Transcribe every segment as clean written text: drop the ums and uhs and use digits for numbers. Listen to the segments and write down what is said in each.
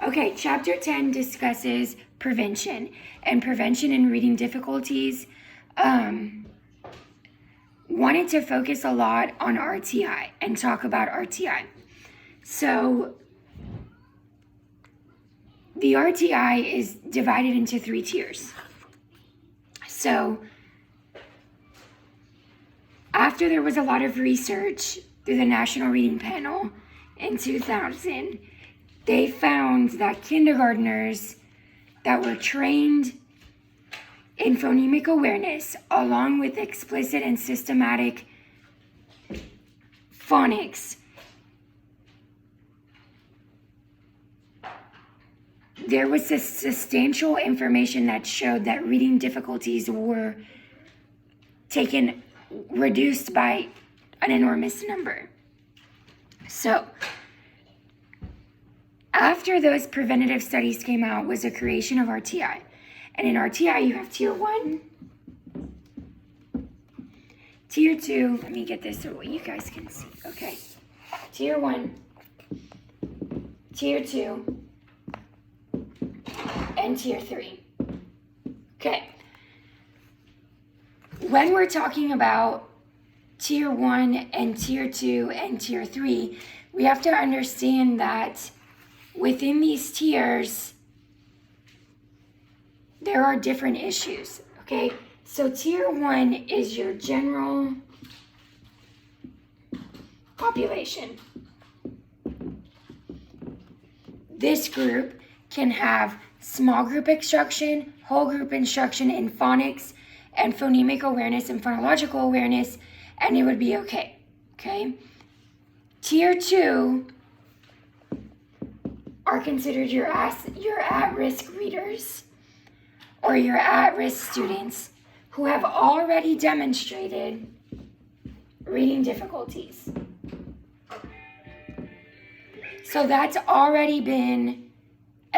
Okay, chapter 10 discusses prevention and prevention in reading difficulties. Wanted to focus a lot on RTI and talk about RTI. So the RTI is divided into 3 tiers. So after there was a lot of research through the National Reading Panel in 2000, they found that kindergartners that were trained in phonemic awareness, along with explicit and systematic phonics, there was substantial information that showed that reading difficulties were reduced by an enormous number. So, after those preventative studies came out was the creation of RTI. And in RTI, you have tier 1, tier 2, let me get this so you guys can see. Okay, tier 1, tier 2, and tier 3. Okay, when we're talking about tier 1 and tier 2 and tier 3, we have to understand that within these tiers, there are different issues, okay? So tier 1 is your general population. This group can have small group instruction, whole group instruction in phonics and phonemic awareness and phonological awareness, and it would be okay, okay? Tier 2 are considered your at-risk readers or your at-risk students who have already demonstrated reading difficulties. So that's already been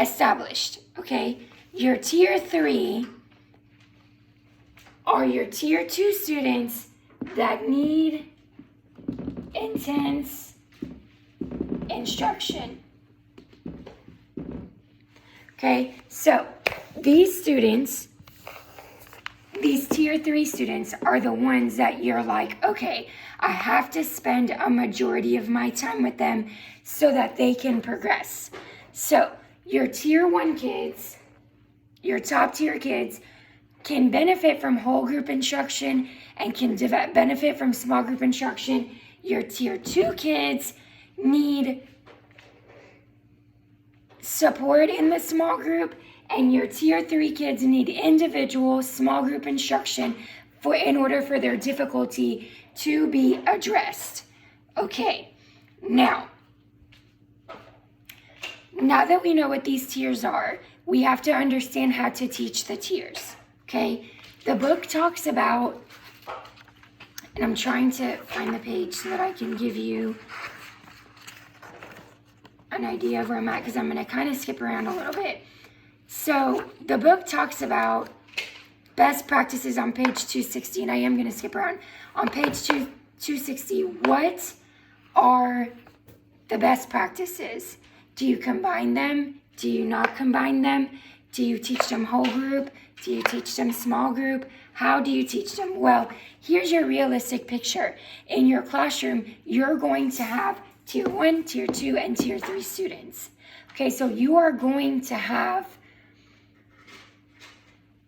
established, okay? Your tier 3 are your tier 2 students that need intense instruction. Okay, so these students, these tier 3 students are the ones that you're like, okay, I have to spend a majority of my time with them so that they can progress. So your tier 1 kids, your top tier kids, can benefit from whole group instruction and can benefit from small group instruction. Your tier 2 kids need support in the small group, and your tier 3 kids need individual small group instruction in order for their difficulty to be addressed. Okay, now that we know what these tiers are, we have to understand how to teach the tiers. Okay, the book talks about, and I'm trying to find the page so that I can give you an idea of where I'm at, because I'm going to kind of skip around a little bit. So the book talks about best practices on page 260, and I am going to skip around. On page 260, what are the best practices? Do you combine them? Do you not combine them? Do you teach them whole group? Do you teach them small group? How do you teach them? Well, here's your realistic picture. In your classroom, you're going to have tier 1, tier 2, and tier 3 students. Okay, so you are going to have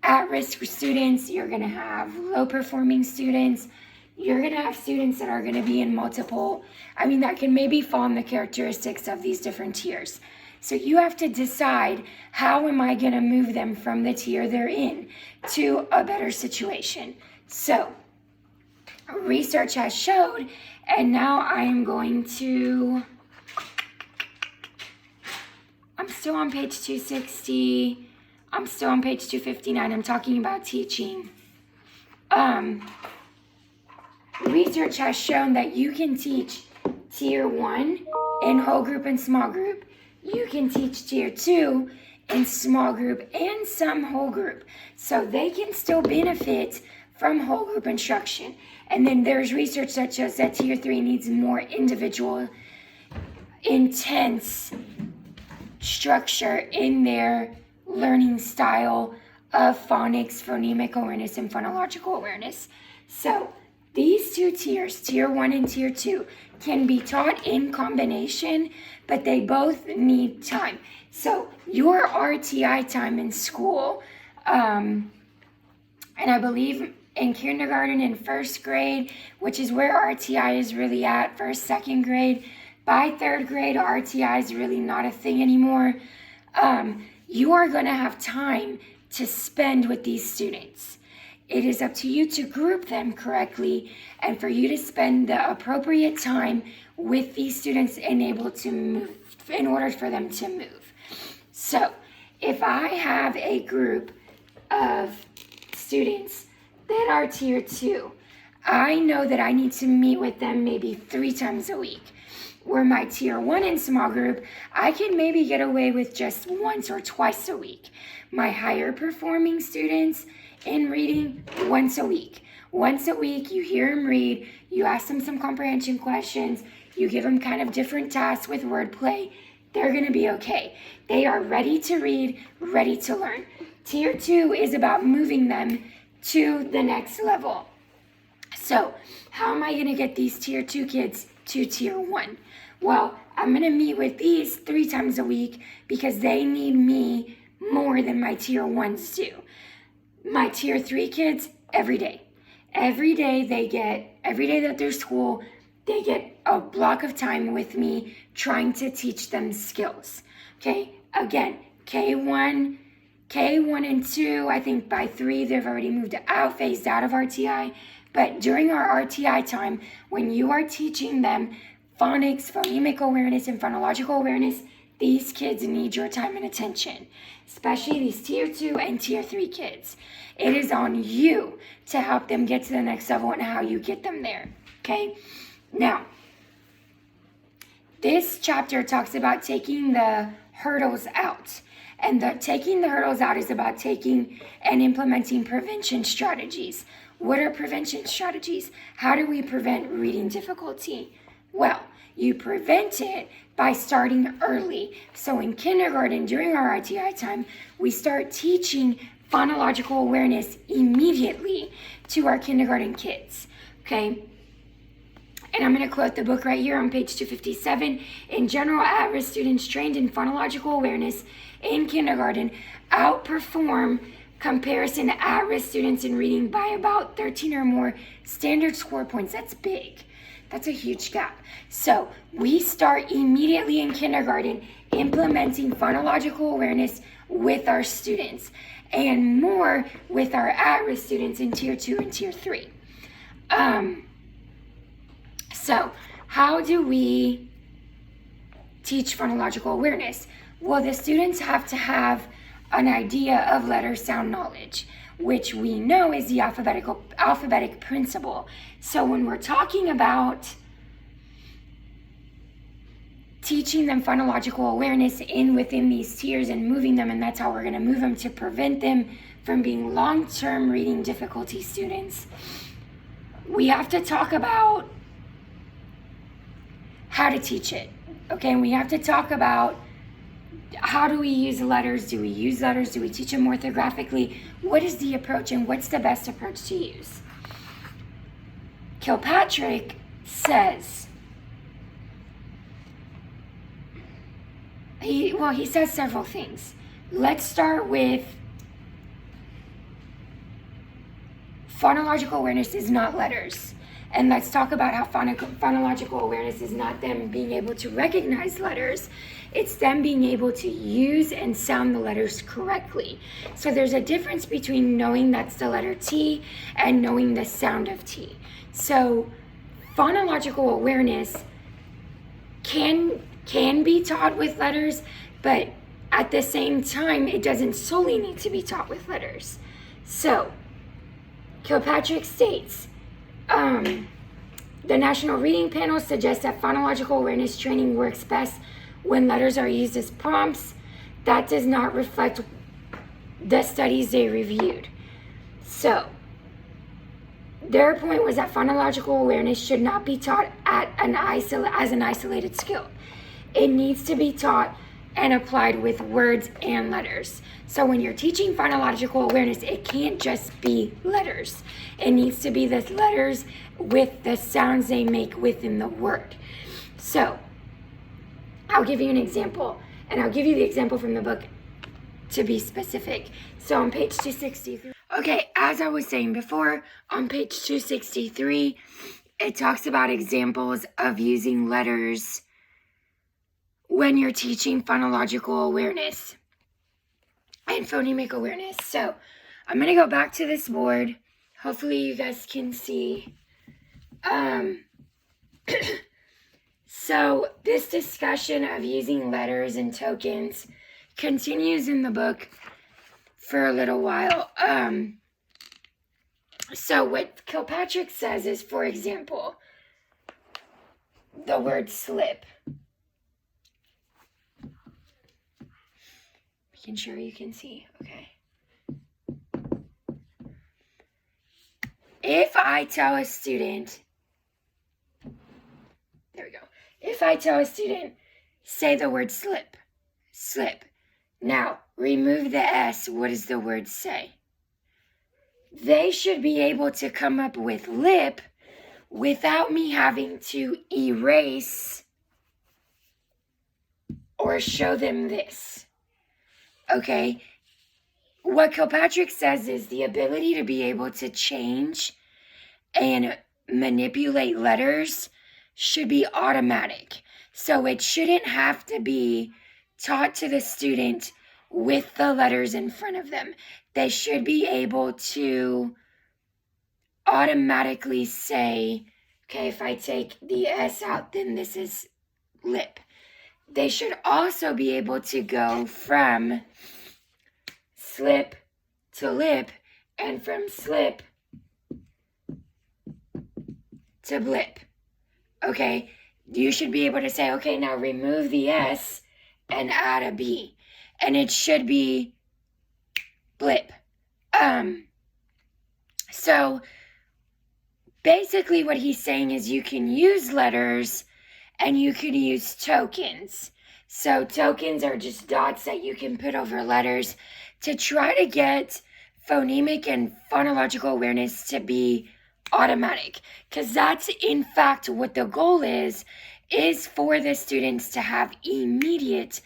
at-risk students, you're going to have low-performing students, you're going to have students that are going to be in that can maybe fall in the characteristics of these different tiers. So you have to decide, how am I going to move them from the tier they're in to a better situation? So research has showed, and now I'm still on page 260, I'm still on page 259, I'm talking about teaching. Research has shown that you can teach tier 1 in whole group and small group. You can teach tier 2 in small group and some whole group. So they can still benefit from whole group instruction. And then there's research that shows that tier 3 needs more individual, intense structure in their learning style of phonics, phonemic awareness, and phonological awareness. So these two tiers, tier 1 and tier 2, can be taught in combination, but they both need time. So your RTI time in school, and I believe in kindergarten and first grade, which is where RTI is really at, first, second grade. By third grade, RTI is really not a thing anymore. You are going to have time to spend with these students. It is up to you to group them correctly and for you to spend the appropriate time with these students and able to move, in order for them to move. So if I have a group of students that are tier 2, I know that I need to meet with them maybe 3 times a week. Where my tier 1 in small group, I can maybe get away with just once or twice a week. My higher performing students in reading, once a week. Once a week, you hear them read, you ask them some comprehension questions, you give them kind of different tasks with wordplay, they're going to be okay. They are ready to read, ready to learn. Tier 2 is about moving them to the next level. So, how am I going to get these tier 2 kids to tier 1? Well, I'm going to meet with these 3 times a week because they need me more than my tier 1s do. My tier 3 kids, every day. Every day that they're school, they get a block of time with me trying to teach them skills. Okay, again, K1 and 2, I think by 3 they've already phased out of RTI. But during our RTI time, when you are teaching them phonics, phonemic awareness, and phonological awareness, these kids need your time and attention, especially these tier 2 and tier 3 kids. It is on you to help them get to the next level and how you get them there, okay? Now, this chapter talks about taking the hurdles out. And taking the hurdles out is about taking and implementing prevention strategies. What are prevention strategies? How do we prevent reading difficulty? Well, you prevent it by starting early. So in kindergarten, during our RTI time, we start teaching phonological awareness immediately to our kindergarten kids, okay? And I'm going to quote the book right here on page 257. In general, at-risk students trained in phonological awareness in kindergarten outperform comparison to at-risk students in reading by about 13 or more standard score points. That's big. That's a huge gap. So we start immediately in kindergarten implementing phonological awareness with our students and more with our at-risk students in tier 2 and tier 3. So how do we teach phonological awareness? Well, the students have to have an idea of letter sound knowledge, which we know is the alphabetic principle. So when we're talking about teaching them phonological awareness within these tiers and moving them, and that's how we're going to move them to prevent them from being long-term reading difficulty students, we have to talk about how to teach it, okay? And we have to talk about how do we use letters? Do we use letters? Do we teach them orthographically? What is the approach and what's the best approach to use? Kilpatrick says, he says several things. Let's start with phonological awareness is not letters. And let's talk about how phonological awareness is not them being able to recognize letters. It's them being able to use and sound the letters correctly. So there's a difference between knowing that's the letter T and knowing the sound of T. So phonological awareness can be taught with letters, but at the same time, it doesn't solely need to be taught with letters. So Kilpatrick states, the National Reading Panel suggests that phonological awareness training works best when letters are used as prompts. That does not reflect the studies they reviewed. So, their point was that phonological awareness should not be taught as an isolated skill. It needs to be taught and applied with words and letters. So when you're teaching phonological awareness, it can't just be letters. It needs to be the letters with the sounds they make within the word. So I'll give you an example, and I'll give you the example from the book to be specific. So on page 263, okay, as I was saying before, on page 263, it talks about examples of using letters when you're teaching phonological awareness and phonemic awareness. So I'm going to go back to this board. Hopefully you guys can see. So this discussion of using letters and tokens continues in the book for a little while. So what Kilpatrick says is, for example, the word slip. Making sure you can see, okay. If I tell a student, there we go. If I tell a student, say the word slip, slip. Now, remove the S, what does the word say? They should be able to come up with lip without me having to erase or show them this. Okay? What Kilpatrick says is the ability to be able to change and manipulate letters should be automatic. So it shouldn't have to be taught to the student with the letters in front of them. They should be able to automatically say, okay, if I take the S out, then this is lip. They should also be able to go from slip to lip and from slip to blip. Okay, you should be able to say, okay, now remove the S and add a B. And it should be blip. So basically what he's saying is you can use letters and you can use tokens. So tokens are just dots that you can put over letters to try to get phonemic and phonological awareness to be automatic. Because that's in fact what the goal is for the students to have immediate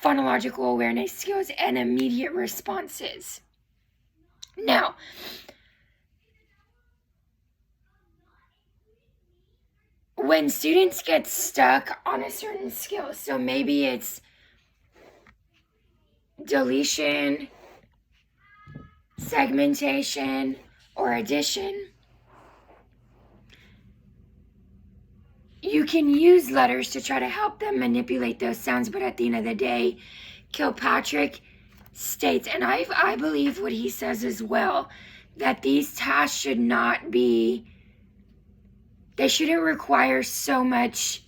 phonological awareness skills and immediate responses. Now, when students get stuck on a certain skill, so maybe it's deletion, segmentation, or addition, you can use letters to try to help them manipulate those sounds, but at the end of the day, Kilpatrick states, and I believe what he says as well, that these tasks should not be, they shouldn't require so much,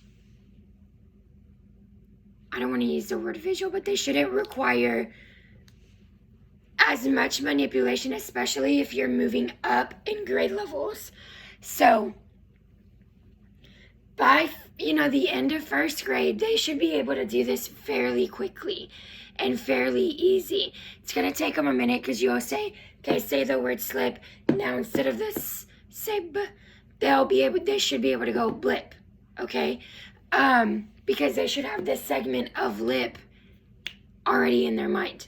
I don't want to use the word visual, but they shouldn't require as much manipulation, especially if you're moving up in grade levels. So by, the end of first grade, they should be able to do this fairly quickly and fairly easy. It's going to take them a minute because you'll say, okay, say the word slip. Now instead of this, say b, they should be able to go blip, okay? Because they should have this segment of lip already in their mind.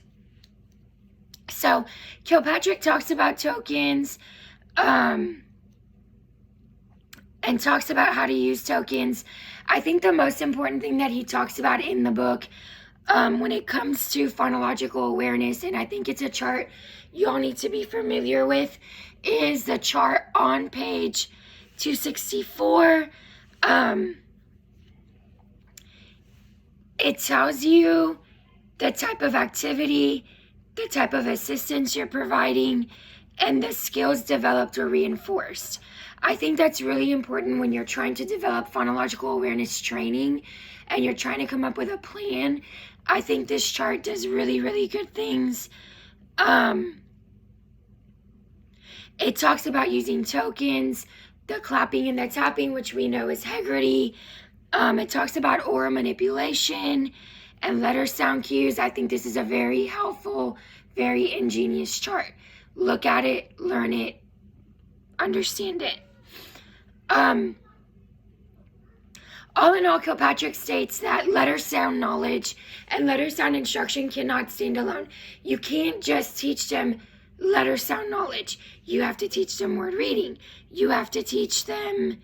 So Kilpatrick talks about tokens, and talks about how to use tokens. I think the most important thing that he talks about in the book when it comes to phonological awareness, and I think it's a chart you all need to be familiar with, is the chart on page 264. It tells you the type of activity, the type of assistance you're providing, and the skills developed or reinforced. I think that's really important when you're trying to develop phonological awareness training and you're trying to come up with a plan. I think this chart does really, really good things. It talks about using tokens, the clapping and the tapping, which we know is Heggerty. It talks about oral manipulation and letter sound cues. I think this is a very helpful, very ingenious chart. Look at it, learn it, understand it. All in all, Kilpatrick states that letter sound knowledge and letter sound instruction cannot stand alone. You can't just teach them letter sound knowledge. You have to teach them word reading. You have to teach them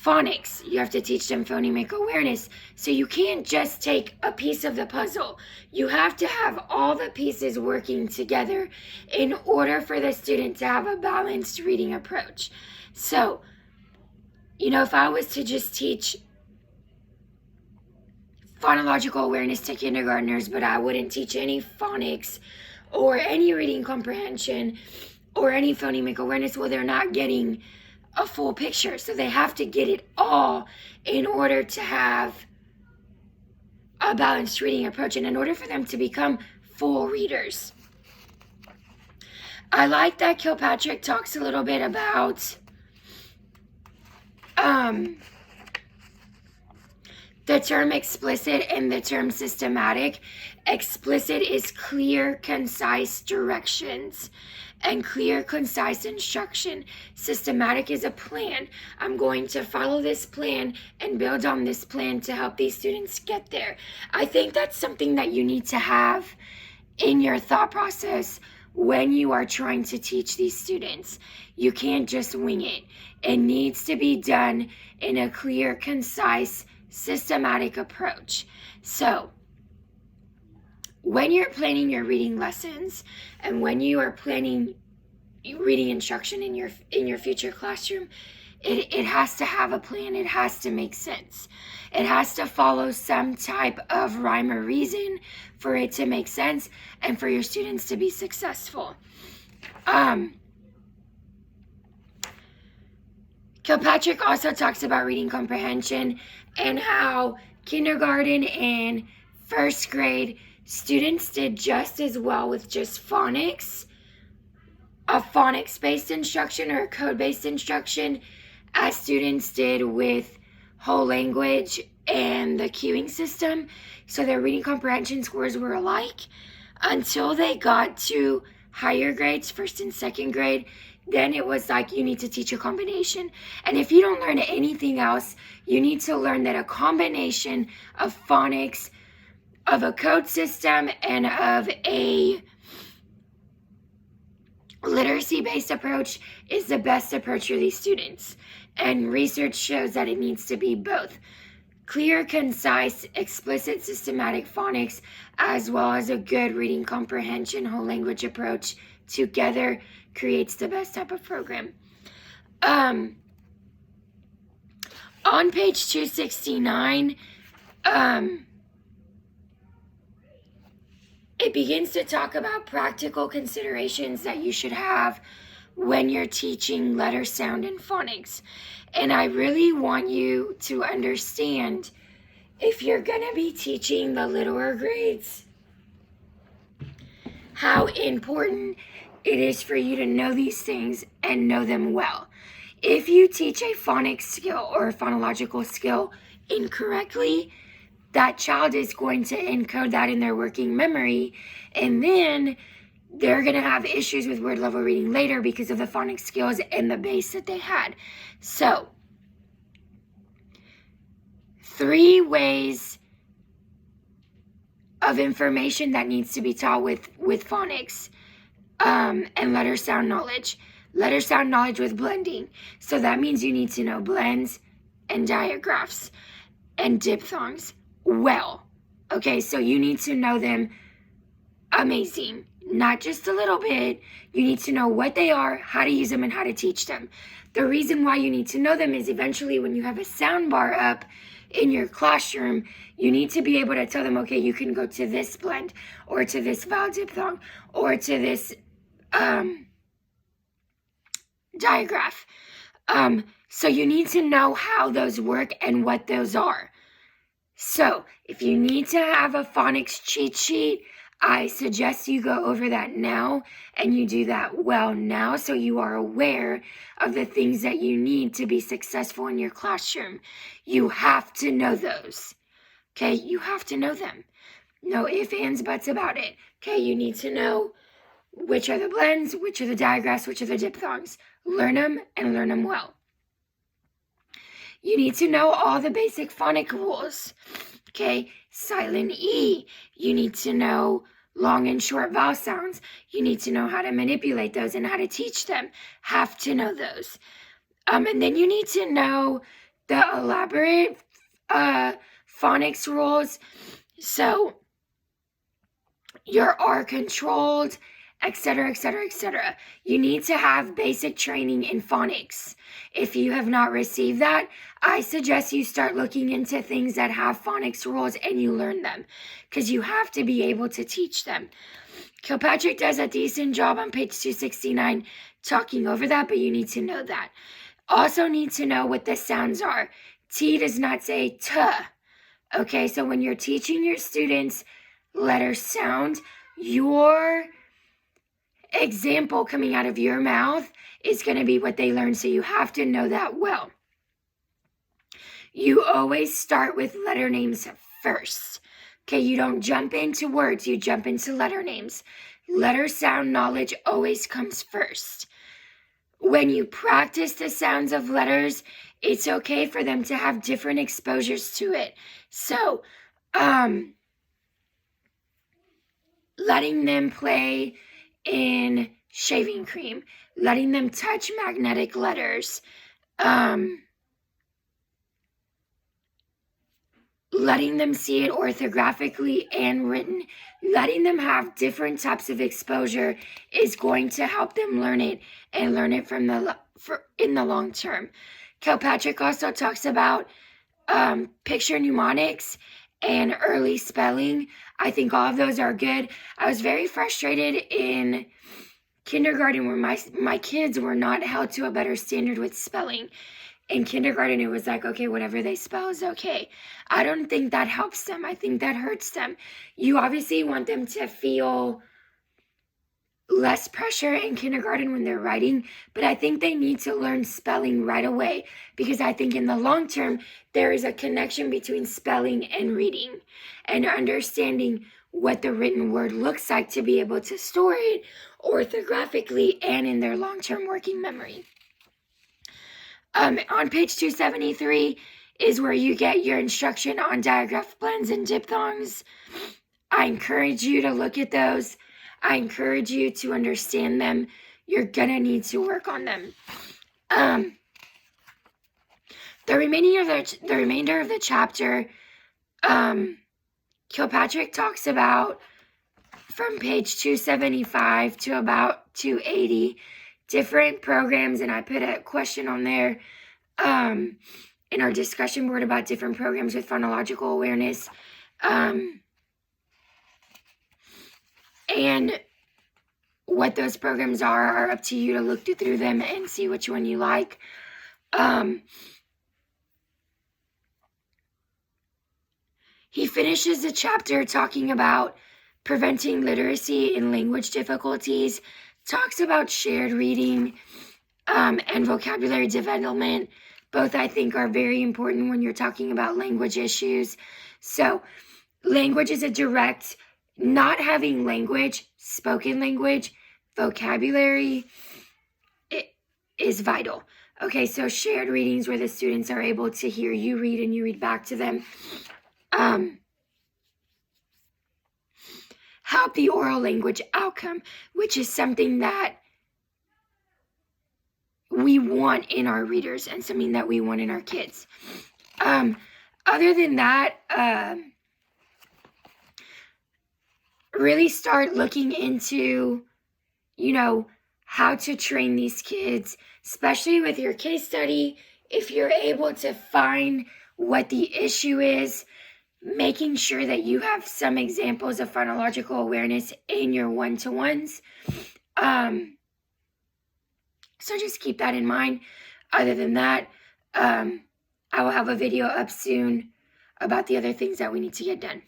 phonics. You have to teach them phonemic awareness. So you can't just take a piece of the puzzle. You have to have all the pieces working together in order for the student to have a balanced reading approach. So, if I was to just teach phonological awareness to kindergartners, but I wouldn't teach any phonics or any reading comprehension or any phonemic awareness, well, they're not getting a full picture. So they have to get it all in order to have a balanced reading approach and in order for them to become full readers. I like that Kilpatrick talks a little bit about the term explicit and the term systematic. Explicit is clear, concise directions and clear, concise instruction. Systematic is a plan. I'm going to follow this plan and build on this plan to help these students get there. I think that's something that you need to have in your thought process when you are trying to teach these students. You can't just wing it. It needs to be done in a clear, concise, systematic approach. So, when you're planning your reading lessons and when you are planning reading instruction in your future classroom, it has to have a plan. It has to make sense. It has to follow some type of rhyme or reason for it to make sense and for your students to be successful. Kilpatrick also talks about reading comprehension and how kindergarten and first grade students did just as well with just phonics, a phonics-based instruction or a code-based instruction, as students did with whole language and the cueing system. So their reading comprehension scores were alike until they got to higher grades, first and second grade. Then it was like, you need to teach a combination. And if you don't learn anything else, you need to learn that a combination of phonics, of a code system, and of a literacy-based approach is the best approach for these students. And research shows that it needs to be both clear, concise, explicit, systematic phonics, as well as a good reading comprehension, whole language approach together creates the best type of program. On page 269, it begins to talk about practical considerations that you should have when you're teaching letter sound and phonics. And I really want you to understand, if you're going to be teaching the littler grades, how important it is for you to know these things and know them well. If you teach a phonics skill or a phonological skill incorrectly, that child is going to encode that in their working memory, and then they're going to have issues with word level reading later because of the phonics skills and the base that they had. So, 3 ways of information that needs to be taught with phonics and letter sound knowledge. Letter sound knowledge with blending. So that means you need to know blends and diagraphs and diphthongs well. Okay, so you need to know them amazing. Not just a little bit. You need to know what they are, how to use them, and how to teach them. The reason why you need to know them is eventually when you have a sound bar up in your classroom, you need to be able to tell them, okay, you can go to this blend or to this vowel diphthong or to this digraph. So you need to know how those work and what those are. So if you need to have a phonics cheat sheet, I suggest you go over that now and you do that well now so you are aware of the things that you need to be successful in your classroom. You have to know those. Okay, you have to know them. No ifs, ands, buts about it. Okay, you need to know which are the blends, which are the digraphs, which are the diphthongs. Learn them and learn them well. You need to know all the basic phonic rules. Okay, silent E. You need to know long and short vowel sounds. You need to know how to manipulate those and how to teach them. Have to know those. And then you need to know the elaborate phonics rules. So your R controlled, etc., etc., etc. You need to have basic training in phonics. If you have not received that, I suggest you start looking into things that have phonics rules and you learn them, because you have to be able to teach them. Kilpatrick does a decent job on page 269 talking over that, but you need to know that. Also need to know what the sounds are. T does not say T. Okay, so when you're teaching your students letter sound, your example coming out of your mouth is going to be what they learn, so you have to know that well. You always start with letter names first. Okay, you don't jump into words, you jump into letter names. Letter sound knowledge always comes first. When you practice the sounds of letters, it's okay for them to have different exposures to it. So, letting them play in shaving cream, letting them touch magnetic letters, letting them see it orthographically and written, letting them have different types of exposure is going to help them learn it and learn it in the long term. Kilpatrick also talks about picture mnemonics and early spelling. I think all of those are good. I was very frustrated in kindergarten where my kids were not held to a better standard with spelling. In kindergarten, it was like, okay, whatever they spell is okay. I don't think that helps them. I think that hurts them. You obviously want them to feel less pressure in kindergarten when they're writing, but I think they need to learn spelling right away, because I think in the long term, there is a connection between spelling and reading and understanding what the written word looks like to be able to store it orthographically and in their long-term working memory. On page 273 is where you get your instruction on digraph blends and diphthongs. I encourage you to look at those. I encourage you to understand them. You're gonna need to work on them. The remainder of the chapter, Kilpatrick talks about from page 275 to about 280 different programs, and I put a question on there in our discussion board about different programs with phonological awareness. And what those programs are up to you to look through them and see which one you like. He finishes the chapter talking about preventing literacy and language difficulties, talks about shared reading and vocabulary development. Both, I think, are very important when you're talking about language issues. So language is a direct, not having language, spoken language, vocabulary, it is vital. Okay, so shared readings where the students are able to hear you read and you read back to them. Help the oral language outcome, which is something that we want in our readers and something that we want in our kids. Other than that, really start looking into, how to train these kids, especially with your case study. If you're able to find what the issue is, making sure that you have some examples of phonological awareness in your one-to-ones. So just keep that in mind. Other than that, I will have a video up soon about the other things that we need to get done.